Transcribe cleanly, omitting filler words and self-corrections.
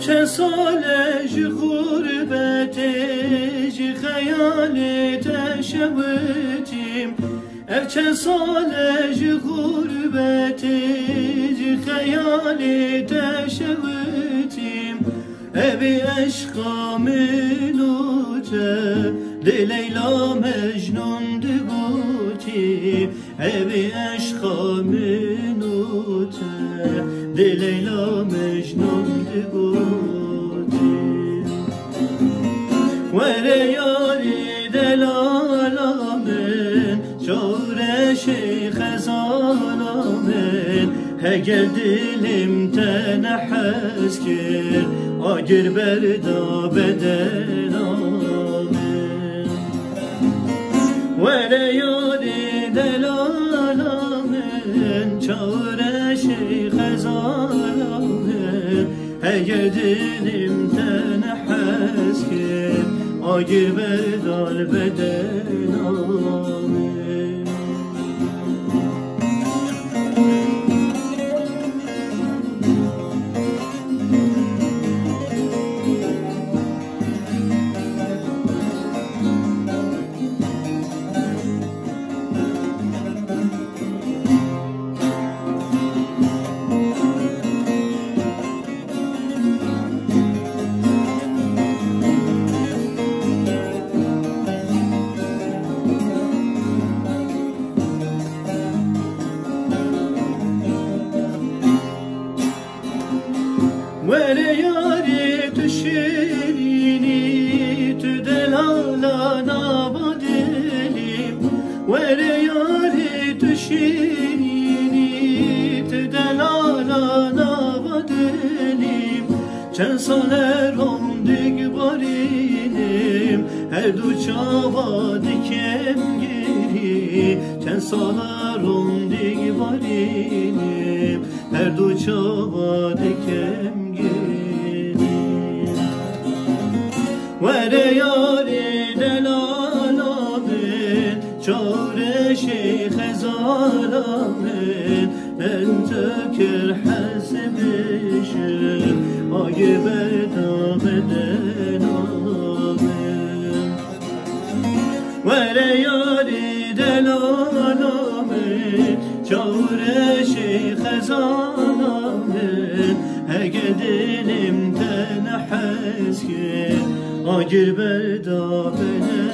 چه ساله جی غربتی جی خیالی تشوتیم چه ساله جی غربتی جی خیالی تشوتیم ابی عشقا ملوته دی لیلا مجنون دگوتیم ابی عشقا ملوته دی لیلا مجنون دگوتیم وره یاری دلالامن شورشی خزالامن اگر دلم تنحس کرد آگر بردا بدنامن وره یاری دلالامن شورشی خزالامن اگر دلم تنحس کرد آگر بردال بدنامن وره یاری تو شیرینی تو دلالا نابادلیم وره یاری تو شیرینی تو دلالا نابادلیم چند ساله روندگ بارینیم هر دو چاوا دکم گیری چند ساله روندگ بارینیم هر دو چاوا دکم وره یاری دلالامن چارشی خزالامن من تکر حسبشم آگه بردا بدنامن وره یاری دلالامن چارشی خزالامن اگه دلم تنحس کرد آگر بردا بدنامن